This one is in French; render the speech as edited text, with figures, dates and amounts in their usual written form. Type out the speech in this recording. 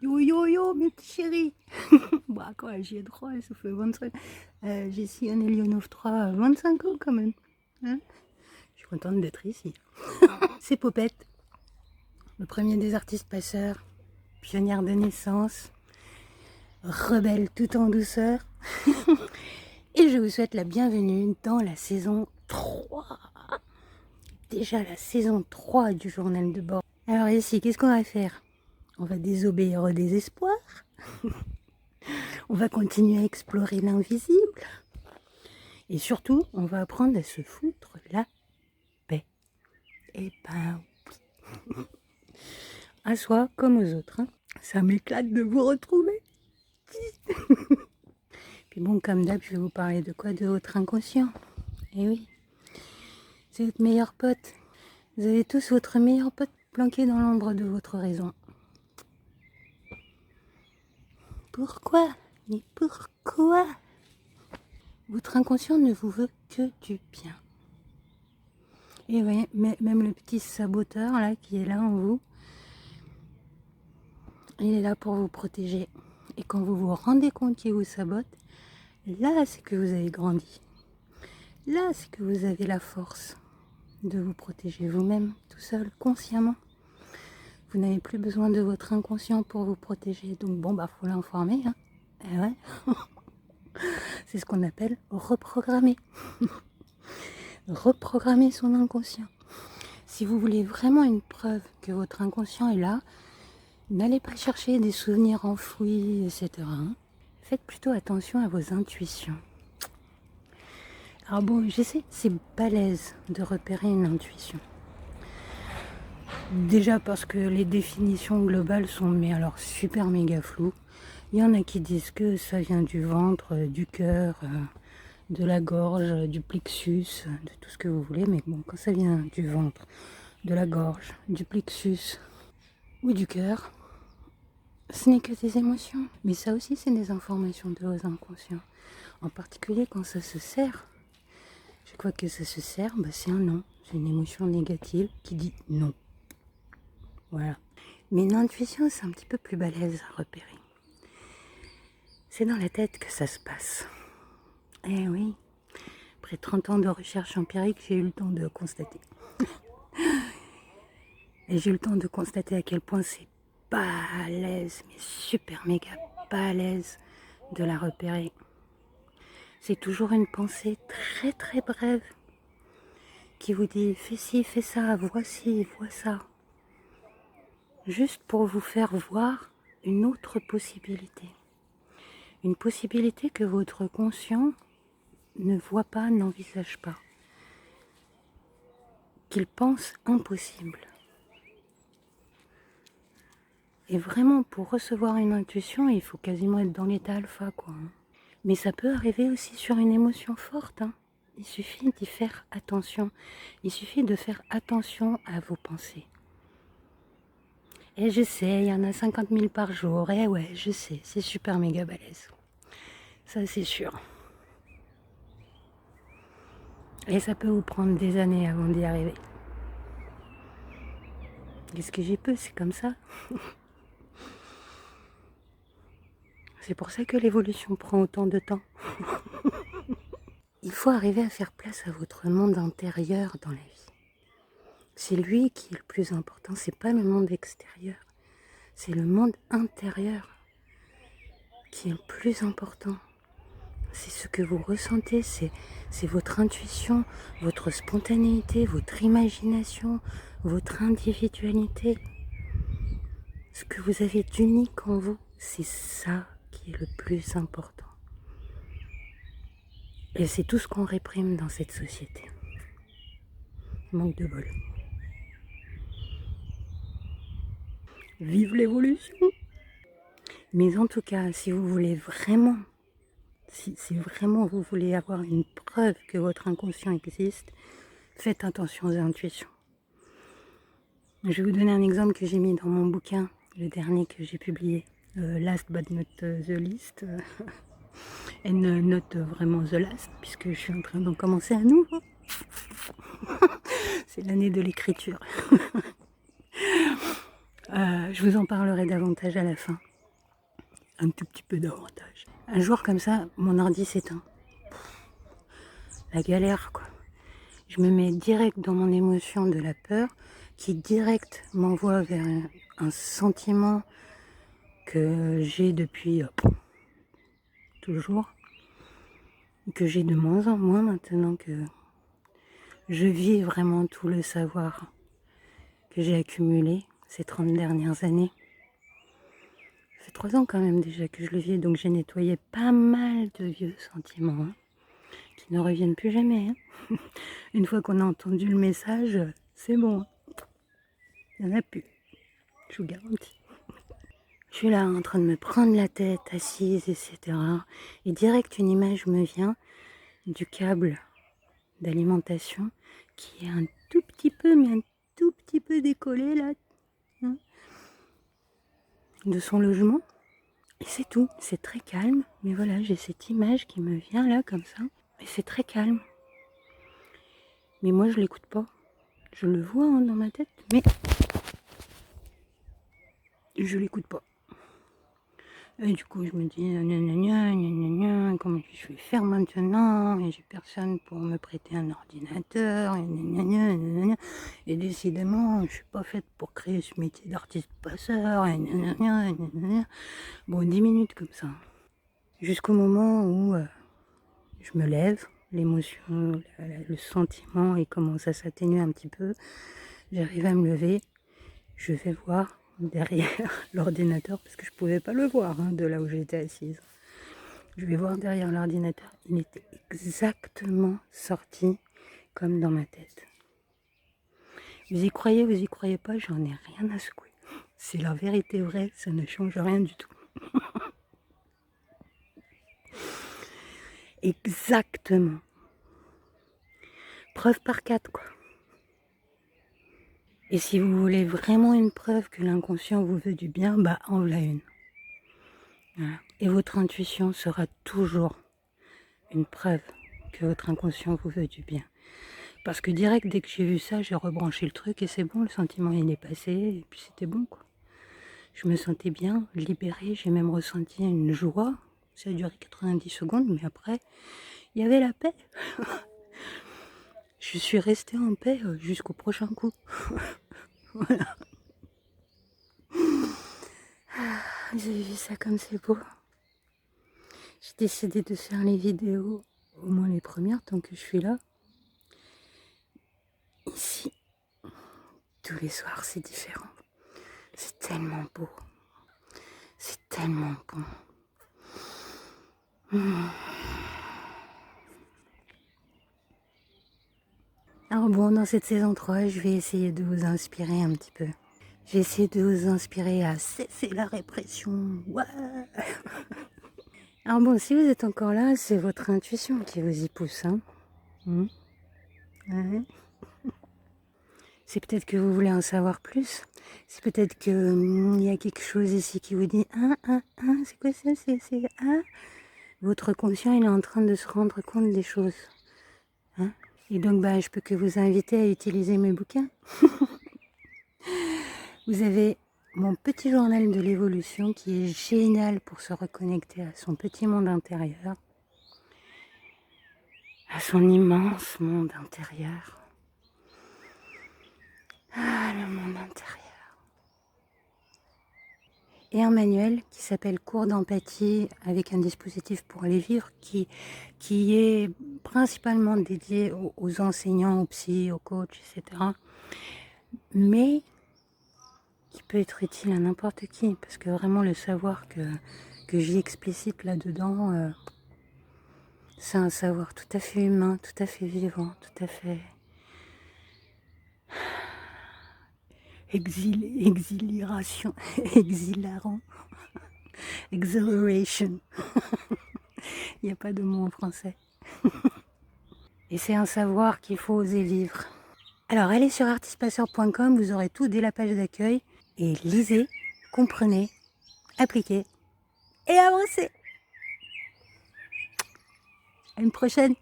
Yo yo yo, mes petits chéris. Bah quoi, j'y ai droit, ça fait 25. J'ai sillonné Lyonov 3 25 ans quand même. Hein, je suis contente d'être ici. C'est Popette, le premier des artistes passeurs, pionnière de naissance, rebelle tout en douceur. Et je vous souhaite la bienvenue dans la saison 3. Déjà la saison 3 du journal de bord. Alors ici, qu'est-ce qu'on va faire? On va désobéir au désespoir. On va continuer à explorer l'invisible. Et surtout, on va apprendre à se foutre la paix. Et ben oui. À soi comme aux autres. Hein. Ça m'éclate de vous retrouver. Puis bon, comme d'hab, je vais vous parler de quoi? De votre inconscient. Et oui, c'est votre meilleur pote. Vous avez tous votre meilleur pote planqué dans l'ombre de votre raison. Pourquoi? Mais pourquoi? Votre inconscient ne vous veut que du bien. Et oui, même le petit saboteur là qui est là en vous, il est là pour vous protéger. Et quand vous vous rendez compte qu'il vous sabote, là c'est que vous avez grandi. Là c'est que vous avez la force de vous protéger vous-même, tout seul, consciemment. Vous n'avez plus besoin de votre inconscient pour vous protéger. Donc bon, bah faut l'informer. Hein. Et ouais. C'est ce qu'on appelle reprogrammer. Reprogrammer son inconscient. Si vous voulez vraiment une preuve que votre inconscient est là, n'allez pas chercher des souvenirs enfouis, etc. Hein. Faites plutôt attention à vos intuitions. Alors bon, je sais, c'est balèze de repérer une intuition. Déjà parce que les définitions globales sont mais alors super méga floues. Il y en a qui disent que ça vient du ventre, du cœur, de la gorge, du plexus, de tout ce que vous voulez. Mais bon, quand ça vient du ventre, de la gorge, du plexus ou du cœur, ce n'est que des émotions. Mais ça aussi, c'est des informations de vos inconscients. En particulier quand ça se serre. Chaque fois que ça se serre, bah, c'est un non. C'est une émotion négative qui dit non. Voilà. Mais l'intuition, c'est un petit peu plus balèze à repérer. C'est dans la tête que ça se passe. Eh oui, après 30 ans de recherche empirique, j'ai eu le temps de constater. Et j'ai eu le temps de constater à quel point c'est balèze, mais super méga balèze de la repérer. C'est toujours une pensée très très brève qui vous dit fais ci, fais ça, voici, vois ça. Juste pour vous faire voir une autre possibilité. Une possibilité que votre conscient ne voit pas, n'envisage pas. Qu'il pense impossible. Et vraiment, pour recevoir une intuition, il faut quasiment être dans l'état alpha, quoi. Mais ça peut arriver aussi sur une émotion forte. Hein. Il suffit d'y faire attention. Il suffit de faire attention à vos pensées. Et je sais, il y en a 50 000 par jour. Et ouais, je sais, c'est super méga balèze. Ça, c'est sûr. Et ça peut vous prendre des années avant d'y arriver. Qu'est-ce que j'y peux, c'est comme ça. C'est pour ça que l'évolution prend autant de temps. Il faut arriver à faire place à votre monde intérieur dans la vie. C'est lui qui est le plus important, c'est pas le monde extérieur. C'est le monde intérieur qui est le plus important. C'est ce que vous ressentez, c'est votre intuition, votre spontanéité, votre imagination, votre individualité. Ce que vous avez d'unique en vous, c'est ça qui est le plus important. Et c'est tout ce qu'on réprime dans cette société. Manque de bol. Vive l'évolution! Mais en tout cas, si vous voulez vraiment, si vraiment vous voulez avoir une preuve que votre inconscient existe, faites attention aux intuitions. Je vais vous donner un exemple que j'ai mis dans mon bouquin, le dernier que j'ai publié, Last but not the least, et not vraiment the last, puisque je suis en train d'en commencer à nouveau. C'est l'année de l'écriture. Je vous en parlerai davantage à la fin. un tout petit peu davantage. Un jour comme ça, mon ordi s'éteint. La galère, quoi. Je me mets direct dans mon émotion de la peur, qui direct m'envoie vers un sentiment que j'ai depuis toujours, que j'ai de moins en moins maintenant que je vis vraiment tout le savoir que j'ai accumulé ces 30 dernières années. Ça fait 3 ans quand même déjà que je le vis, donc j'ai nettoyé pas mal de vieux sentiments hein, qui ne reviennent plus jamais. Hein. Une fois qu'on a entendu le message, c'est bon. Hein. Il n'y en a plus, je vous garantis. Je suis là en train de me prendre la tête, assise, etc. Et direct une image me vient du câble d'alimentation qui est un tout petit peu, mais un tout petit peu décollé là, hein, de son logement. Et c'est tout, c'est très calme. Mais voilà, j'ai cette image qui me vient là comme ça. Et c'est très calme. Mais moi je l'écoute pas. Je le vois hein, dans ma tête, mais je l'écoute pas. Et du coup, je me dis, comment je vais faire maintenant? Et j'ai personne pour me prêter un ordinateur. Et décidément, je suis pas faite pour créer ce métier d'artiste passeur. Bon, 10 minutes comme ça. Jusqu'au moment où je me lève, l'émotion, le sentiment, il commence à s'atténuer un petit peu. J'arrive à me lever, je vais voir derrière l'ordinateur, parce que je pouvais pas le voir hein, de là où j'étais assise. Je vais voir derrière l'ordinateur, il était exactement sorti comme dans ma tête. Vous y croyez pas, j'en ai rien à secouer. C'est la vérité vraie, ça ne change rien du tout. Exactement. Preuve par 4, quoi. Et si vous voulez vraiment une preuve que l'inconscient vous veut du bien, bah en voilà une. Voilà. Et votre intuition sera toujours une preuve que votre inconscient vous veut du bien. Parce que direct, dès que j'ai vu ça, j'ai rebranché le truc et c'est bon, le sentiment il est passé et puis c'était bon quoi. Je me sentais bien, libérée, j'ai même ressenti une joie. Ça a duré 90 secondes, mais après, il y avait la paix. Je suis restée en paix jusqu'au prochain coup. Voilà. Vous avez vu ça comme c'est beau. J'ai décidé de faire les vidéos, au moins les premières, tant que je suis là. Ici, tous les soirs, c'est différent. C'est tellement beau. C'est tellement bon. Alors bon, dans cette saison 3, je vais essayer de vous inspirer un petit peu. Je vais essayer de vous inspirer à cesser la répression. Ouais. Alors bon, si vous êtes encore là, c'est votre intuition qui vous y pousse. Hein. Ouais. C'est peut-être que vous voulez en savoir plus. C'est peut-être que y a quelque chose ici qui vous dit c'est quoi ça? C'est Votre conscient, il est en train de se rendre compte des choses. Hein. Et donc, bah, je peux que vous inviter à utiliser mes bouquins. Vous avez mon petit journal de l'évolution qui est génial pour se reconnecter à son petit monde intérieur, à son immense monde intérieur. Ah, le monde intérieur. Et un manuel qui s'appelle Cours d'empathie avec un dispositif pour les vivre qui est principalement dédié aux enseignants, aux psys, aux coachs, etc. Mais qui peut être utile à n'importe qui, parce que vraiment le savoir que j'y explicite là-dedans, c'est un savoir tout à fait humain, tout à fait vivant, tout à fait exhilaration, exhilarant, exhilaration. Il n'y a pas de mot en français. Et c'est un savoir qu'il faut oser vivre. Alors allez sur artistpasseur.com, vous aurez tout dès la page d'accueil. Et lisez, comprenez, appliquez et avancez. À une prochaine.